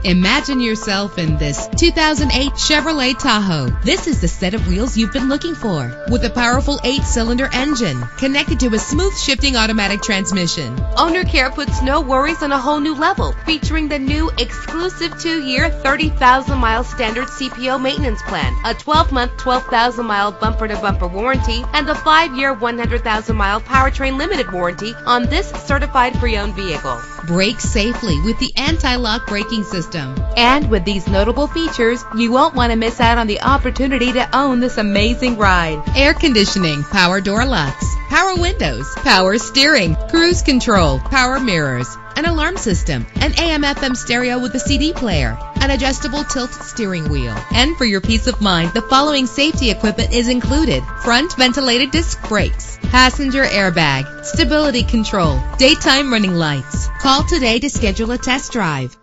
Imagine yourself in this 2008 Chevrolet Tahoe. This is the set of wheels you've been looking for, with a powerful 8-cylinder engine connected to a smooth shifting automatic transmission. Owner care puts no worries on a whole new level, featuring the new exclusive 2-year, 30,000-mile standard CPO maintenance plan, a 12-month, 12,000-mile bumper-to-bumper warranty, and a 5-year, 100,000-mile powertrain limited warranty on this certified pre-owned vehicle. Brake safely with the anti-lock braking system. And with these notable features, you won't want to miss out on the opportunity to own this amazing ride. Air conditioning, power door locks, power windows, power steering, cruise control, power mirrors, an alarm system, an AM/FM stereo with a CD player, an adjustable tilt steering wheel. And for your peace of mind, the following safety equipment is included: front ventilated disc brakes, passenger airbag, stability control, daytime running lights. Call today to schedule a test drive.